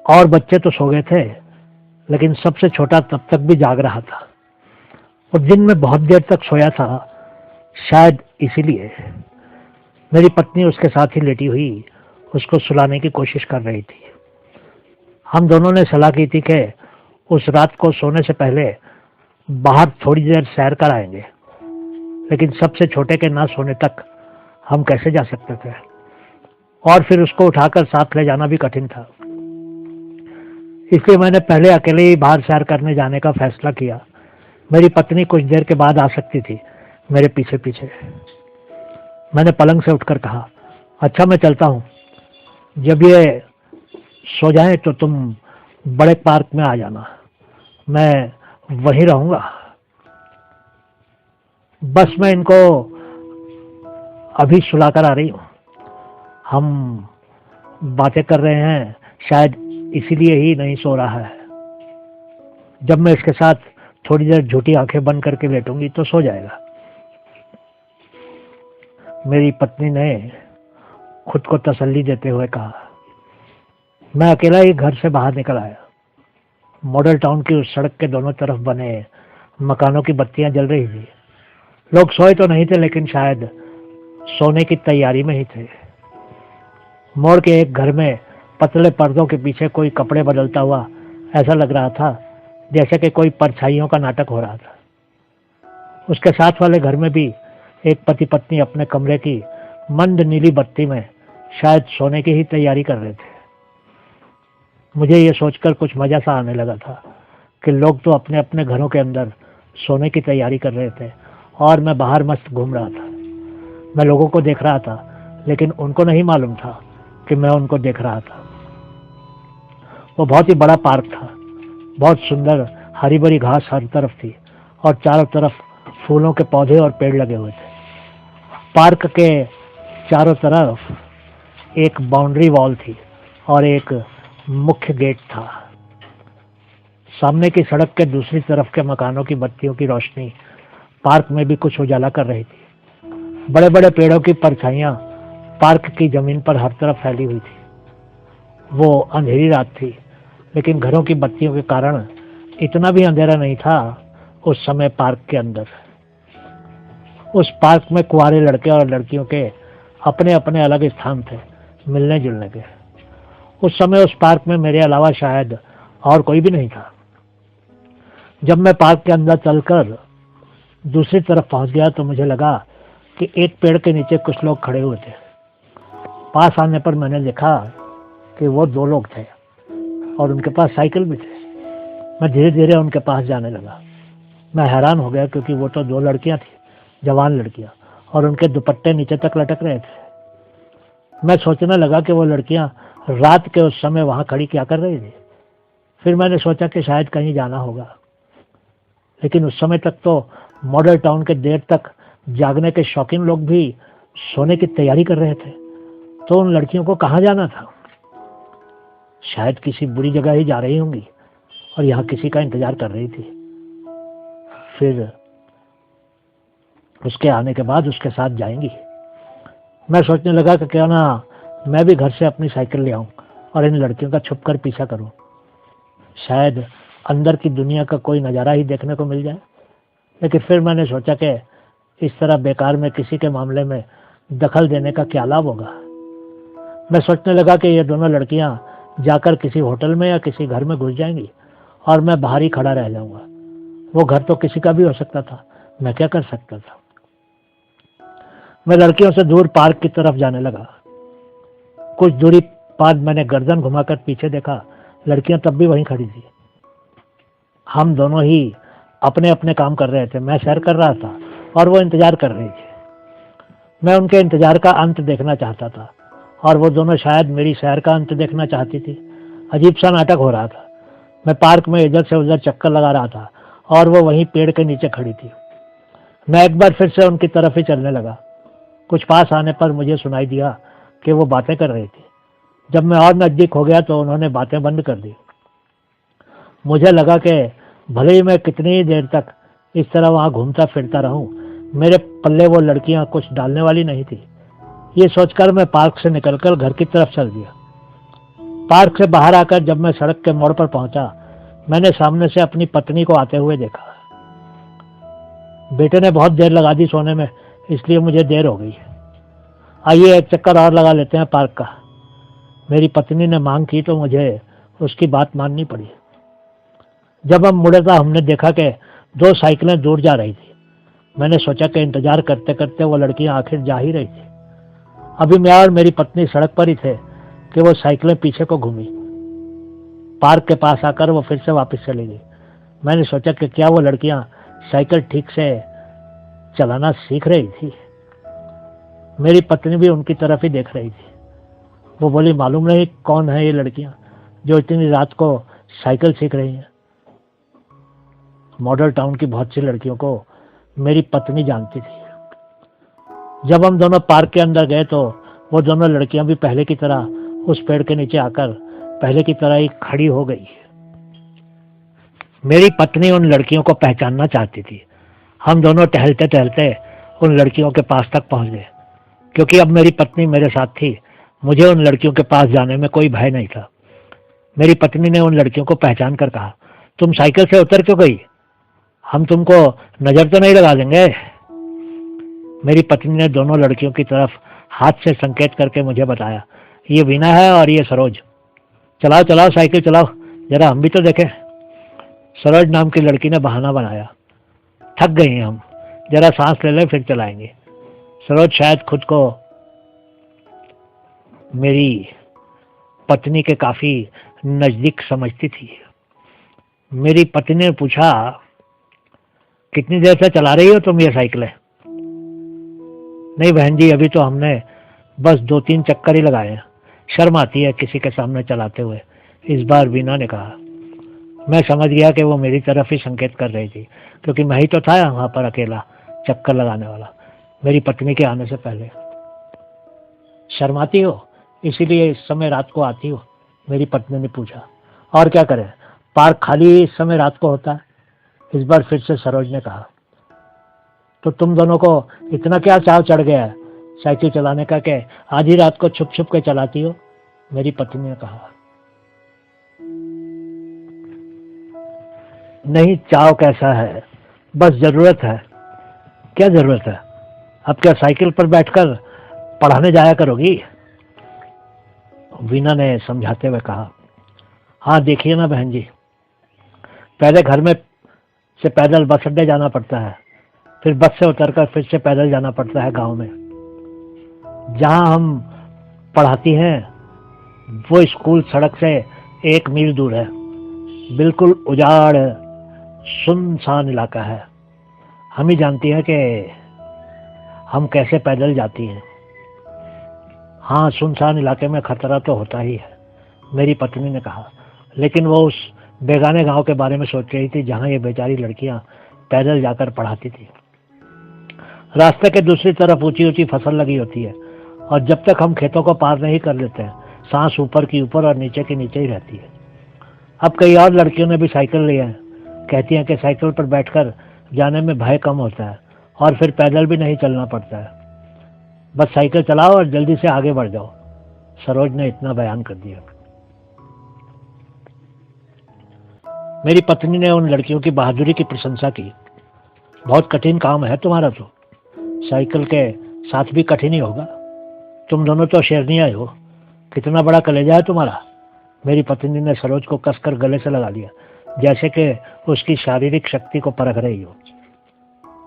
और बच्चे तो सो गए थे, लेकिन सबसे छोटा तब तक भी जाग रहा था और दिन में बहुत देर तक सोया था। शायद इसीलिए मेरी पत्नी उसके साथ ही लेटी हुई उसको सुलाने की कोशिश कर रही थी। हम दोनों ने सलाह की थी कि उस रात को सोने से पहले बाहर थोड़ी देर सैर कर आएंगे, लेकिन सबसे छोटे के ना सोने तक हम कैसे जा सकते थे, और फिर उसको उठाकर साथ ले जाना भी कठिन था। इसलिए मैंने पहले अकेले ही बाहर सैर करने जाने का फैसला किया। मेरी पत्नी कुछ देर के बाद आ सकती थी मेरे पीछे पीछे। मैंने पलंग से उठकर कहा, अच्छा मैं चलता हूँ, जब ये सो जाए तो तुम बड़े पार्क में आ जाना, मैं वहीं रहूंगा। बस मैं इनको अभी सुलाकर आ रही हूँ। हम बातें कर रहे हैं, शायद इसीलिए ही नहीं सो रहा है। जब मैं इसके साथ थोड़ी देर झूठी आंखें बंद करके लेटूंगी तो सो जाएगा। मेरी पत्नी ने खुद को तसल्ली देते हुए कहा। मैं अकेला ही घर से बाहर निकल आया। मॉडल टाउन की उस सड़क के दोनों तरफ बने मकानों की बत्तियां जल रही थी। लोग सोए तो नहीं थे, लेकिन शायद सोने की तैयारी में ही थे। मोड़ के एक घर में पतले पर्दों के पीछे कोई कपड़े बदलता हुआ ऐसा लग रहा था जैसे कि कोई परछाइयों का नाटक हो रहा था। उसके साथ वाले घर में भी एक पति पत्नी अपने कमरे की मंद नीली बत्ती में शायद सोने की ही तैयारी कर रहे थे। मुझे ये सोचकर कुछ मजा सा आने लगा था कि लोग तो अपने अपने घरों के अंदर सोने की तैयारी कर रहे थे और मैं बाहर मस्त घूम रहा था। मैं लोगों को देख रहा था, लेकिन उनको नहीं मालूम था कि मैं उनको देख रहा था। वो बहुत ही बड़ा पार्क था। बहुत सुंदर हरी भरी घास हर तरफ थी और चारों तरफ फूलों के पौधे और पेड़ लगे हुए थे। पार्क के चारों तरफ एक बाउंड्री वॉल थी और एक मुख्य गेट था। सामने की सड़क के दूसरी तरफ के मकानों की बत्तियों की रोशनी पार्क में भी कुछ उजाला कर रही थी। बड़े बड़े पेड़ों की परछाइयां पार्क की जमीन पर हर तरफ फैली हुई थी। वो अंधेरी रात थी, लेकिन घरों की बत्तियों के कारण इतना भी अंधेरा नहीं था उस समय पार्क के अंदर। उस पार्क में कुंवारे लड़के और लड़कियों के अपने अपने अलग स्थान थे मिलने जुलने के। उस समय उस पार्क में मेरे अलावा शायद और कोई भी नहीं था। जब मैं पार्क के अंदर चलकर दूसरी तरफ पहुंच गया तो मुझे लगा कि एक पेड़ के नीचे कुछ लोग खड़े हुए थे। पास आने पर मैंने देखा कि वो दो लोग थे और उनके पास साइकिल भी थे। मैं धीरे धीरे उनके पास जाने लगा। मैं हैरान हो गया क्योंकि वो तो दो लड़कियां थी, जवान लड़कियां, और उनके दुपट्टे नीचे तक लटक रहे थे। मैं सोचने लगा कि वो लड़कियां रात के उस समय वहां खड़ी क्या कर रही थी। फिर मैंने सोचा कि शायद कहीं जाना होगा, लेकिन उस समय तक तो मॉडल टाउन के देर तक जागने के शौकीन लोग भी सोने की तैयारी कर रहे थे। तो उन लड़कियों को कहाँ जाना था? शायद किसी बुरी जगह ही जा रही होंगी और यहाँ किसी का इंतजार कर रही थी। फिर उसके आने के बाद उसके साथ जाएंगी। मैं सोचने लगा कि क्यों ना मैं भी घर से अपनी साइकिल ले आऊं और इन लड़कियों का छुपकर पीछा करूं। शायद अंदर की दुनिया का कोई नज़ारा ही देखने को मिल जाए। लेकिन फिर मैंने सोचा कि इस तरह बेकार में किसी के मामले में दखल देने का क्या लाभ होगा। मैं सोचने लगा कि ये दोनों लड़कियां जाकर किसी होटल में या किसी घर में घुस जाएंगी और मैं बाहर ही खड़ा रह जाऊंगा। वो घर तो किसी का भी हो सकता था, मैं क्या कर सकता था। मैं लड़कियों से दूर पार्क की तरफ जाने लगा। कुछ दूरी बाद मैंने गर्दन घुमाकर पीछे देखा, लड़कियां तब भी वहीं खड़ी थी। हम दोनों ही अपने अपने काम कर रहे थे। मैं सैर कर रहा था और वो इंतजार कर रही थी। मैं उनके इंतजार का अंत देखना चाहता था और वो दोनों शायद मेरी सैर का अंत देखना चाहती थी। अजीब सा नाटक हो रहा था। मैं पार्क में इधर से उधर चक्कर लगा रहा था और वो वहीं पेड़ के नीचे खड़ी थी। मैं एक बार फिर से उनकी तरफ ही चलने लगा। कुछ पास आने पर मुझे सुनाई दिया कि वो बातें कर रही थी। जब मैं और नजदीक हो गया तो उन्होंने बातें बंद कर दी। मुझे लगा कि भले ही मैं कितनी ही देर तक इस तरह वहां घूमता फिरता रहूं, मेरे पल्ले वो लड़कियां कुछ डालने वाली नहीं थी। ये सोचकर मैं पार्क से निकलकर घर की तरफ चल दिया। पार्क से बाहर आकर जब मैं सड़क के मोड़ पर पहुंचा, मैंने सामने से अपनी पत्नी को आते हुए देखा। बेटे ने बहुत देर लगा दी सोने में, इसलिए मुझे देर हो गई। आइए एक चक्कर और लगा लेते हैं पार्क का। मेरी पत्नी ने मांग की तो मुझे उसकी बात माननी पड़ी। जब हम मुड़े तो हमने देखा कि 2 साइकिलें दूर जा रही थी। मैंने सोचा कि इंतजार करते करते वो लड़कियां आखिर जा ही रही थी। अभी मैं और मेरी पत्नी सड़क पर ही थे कि वो साइकिलें पीछे को घूमी। पार्क के पास आकर वो फिर से वापस चली गई। मैंने सोचा कि क्या वो लड़कियां साइकिल ठीक से चलाना सीख रही थी। मेरी पत्नी भी उनकी तरफ ही देख रही थी। वो बोली, मालूम नहीं कौन है ये लड़कियां जो इतनी रात को साइकिल सीख रही हैं। मॉडल टाउन की बहुत सी लड़कियों को मेरी पत्नी जानती थी। जब हम दोनों पार्क के अंदर गए तो वो दोनों लड़कियां भी पहले की तरह उस पेड़ के नीचे आकर पहले की तरह ही खड़ी हो गई। मेरी पत्नी उन लड़कियों को पहचानना चाहती थी। हम दोनों टहलते टहलते उन लड़कियों के पास तक पहुंच गए। क्योंकि अब मेरी पत्नी मेरे साथ थी, मुझे उन लड़कियों के पास जाने में कोई भय नहीं था। मेरी पत्नी ने उन लड़कियों को पहचान कर कहा, तुम साइकिल से उतर क्यों गई? हम तुमको नजर तो नहीं लगा देंगे? मेरी पत्नी ने दोनों लड़कियों की तरफ हाथ से संकेत करके मुझे बताया, ये वीना है और ये सरोज। चलाओ चलाओ साइकिल चलाओ, जरा हम भी तो देखें। सरोज नाम की लड़की ने बहाना बनाया, थक गई हैं हम, जरा सांस ले लें फिर चलाएंगे। सरोज शायद खुद को मेरी पत्नी के काफी नजदीक समझती थी। मेरी पत्नी ने पूछा, कितनी देर से चला रही हो तुम ये साइकिलें? नहीं बहन जी, अभी तो हमने बस 2-3 चक्कर ही लगाए हैं। शर्म आती है किसी के सामने चलाते हुए, इस बार वीना ने कहा। मैं समझ गया कि वो मेरी तरफ ही संकेत कर रही थी, क्योंकि मैं ही तो था वहां पर अकेला चक्कर लगाने वाला मेरी पत्नी के आने से पहले। शर्माती हो इसीलिए इस समय रात को आती हो? मेरी पत्नी ने पूछा। और क्या करें, पार्क खाली इस समय रात को होता है, इस बार फिर से सरोज ने कहा। तो तुम दोनों को इतना क्या चाव चढ़ गया है साइकिल चलाने का कि आधी रात को छुप छुप के चलाती हो? मेरी पत्नी ने कहा। नहीं, चाव कैसा है, बस जरूरत है। क्या जरूरत है? अब क्या साइकिल पर बैठकर पढ़ाने जाया करोगी? वीना ने समझाते हुए कहा। हाँ देखिए ना बहन जी, पहले घर में से पैदल बस अड्डे जाना पड़ता है, फिर बस से उतरकर फिर से पैदल जाना पड़ता है गांव में। जहां हम पढ़ाती हैं वो स्कूल सड़क से 1 मील दूर है। बिल्कुल उजाड़ सुनसान इलाका है। हम ही जानती हैं कि हम कैसे पैदल जाती हैं। हाँ, सुनसान इलाके में खतरा तो होता ही है, मेरी पत्नी ने कहा। लेकिन वो उस बेगाने गांव के बारे में सोच रही थी जहां ये बेचारी लड़कियां पैदल जाकर पढ़ाती थी। रास्ते के दूसरी तरफ ऊंची ऊंची फसल लगी होती है और जब तक हम खेतों को पार नहीं कर लेते हैं, सांस ऊपर की ऊपर और नीचे की नीचे ही रहती है। अब कई और लड़कियों ने भी साइकिल ली है। कहती हैं कि साइकिल पर बैठकर जाने में भय कम होता है और फिर पैदल भी नहीं चलना पड़ता है। बस साइकिल चलाओ और जल्दी से आगे बढ़ जाओ। सरोज ने इतना बयान कर दिया। मेरी पत्नी ने उन लड़कियों की बहादुरी की प्रशंसा की। बहुत कठिन काम है तुम्हारा, तो साइकिल के साथ भी कठिन ही होगा। तुम दोनों तो शेरनियां हो, कितना बड़ा कलेजा है तुम्हारा। मेरी पत्नी ने सरोज को कसकर गले से लगा लिया, जैसे कि उसकी शारीरिक शक्ति को परख रही हो।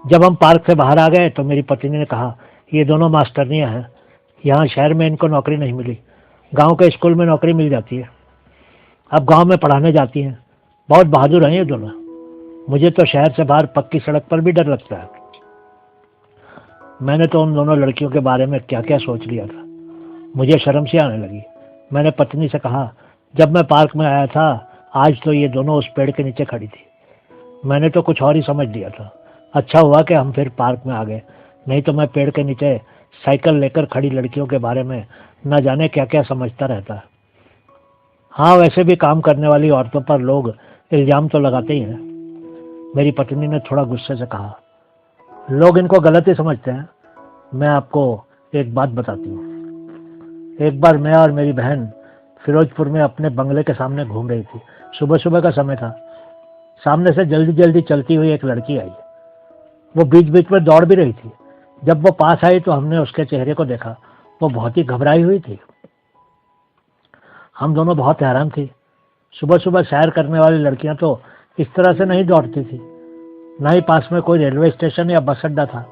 जब हम पार्क से बाहर आ गए तो मेरी पत्नी ने कहा, ये दोनों मास्टरनियां हैं, यहाँ शहर में इनको नौकरी नहीं मिली, गांव के स्कूल में नौकरी मिल जाती है। अब गांव में पढ़ाने जाती हैं। बहुत बहादुर हैं ये दोनों। मुझे तो शहर से बाहर पक्की सड़क पर भी डर लगता है। मैंने तो उन दोनों लड़कियों के बारे में क्या क्या सोच लिया था। मुझे शर्म सी आने लगी। मैंने पत्नी से कहा, जब मैं पार्क में आया था आज तो ये दोनों उस पेड़ के नीचे खड़ी थी। मैंने तो कुछ और ही समझ लिया था। अच्छा हुआ कि हम फिर पार्क में आ गए, नहीं तो मैं पेड़ के नीचे साइकिल लेकर खड़ी लड़कियों के बारे में न जाने क्या क्या समझता रहता। हाँ, वैसे भी काम करने वाली औरतों पर लोग इल्जाम तो लगाते ही हैं। मेरी पत्नी ने थोड़ा गुस्से से कहा, लोग इनको गलत ही समझते हैं। मैं आपको एक बात बताती हूँ। एक बार मैं और मेरी बहन फिरोजपुर में अपने बंगले के सामने घूम रही थी। सुबह सुबह का समय था। सामने से जल्दी जल्दी चलती हुई एक लड़की आई। वो बीच बीच में दौड़ भी रही थी। जब वो पास आई तो हमने उसके चेहरे को देखा। वो बहुत ही घबराई हुई थी। हम दोनों बहुत हैरान थे। सुबह सुबह सैर करने वाली लड़कियां तो इस तरह से नहीं दौड़ती थी। न ही पास में कोई रेलवे स्टेशन या बस अड्डा था।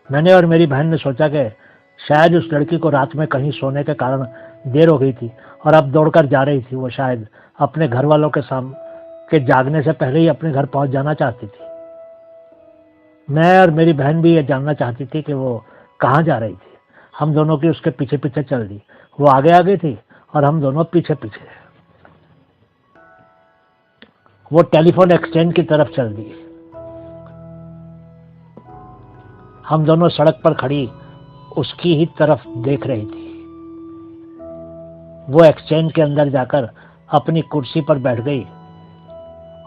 मैंने और मेरी बहन ने सोचा कि शायद उस लड़की को रात में कहीं सोने के कारण देर हो गई थी और अब दौड़कर जा रही थी। वो शायद अपने घर वालों के जागने से पहले ही अपने घर पहुंच जाना चाहती थी। मैं और मेरी बहन भी ये जानना चाहती थी कि वो कहाँ जा रही थी। हम दोनों की उसके पीछे पीछे चल दी। वो आगे आगे थी और हम दोनों पीछे पीछे। वो टेलीफोन एक्सचेंज की तरफ चल दी। हम दोनों सड़क पर खड़ी उसकी ही तरफ देख रही थी। वो एक्सचेंज के अंदर जाकर अपनी कुर्सी पर बैठ गई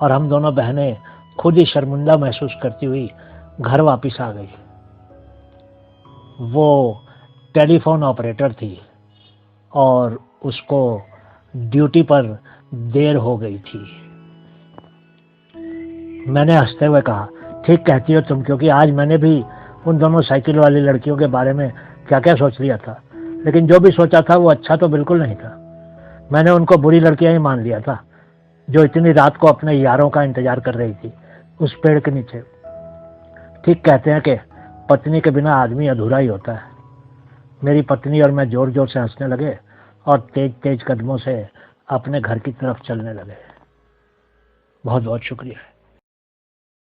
और हम दोनों बहनें खुद ही शर्मिंदा महसूस करती हुई घर वापस आ गई। वो टेलीफोन ऑपरेटर थी और उसको ड्यूटी पर देर हो गई थी। मैंने हंसते हुए कहा, ठीक कहती हो तुम, क्योंकि आज मैंने भी उन दोनों साइकिल वाली लड़कियों के बारे में क्या क्या सोच लिया था। लेकिन जो भी सोचा था वो अच्छा तो बिल्कुल नहीं था। मैंने उनको बुरी लड़कियां ही मान लिया था जो इतनी रात को अपने यारों का इंतजार कर रही थी उस पेड़ के नीचे। ठीक कहते हैं कि पत्नी के बिना आदमी अधूरा ही होता है। मेरी पत्नी और मैं जोर जोर से हंसने लगे और तेज तेज कदमों से अपने घर की तरफ चलने लगे। बहुत बहुत शुक्रिया।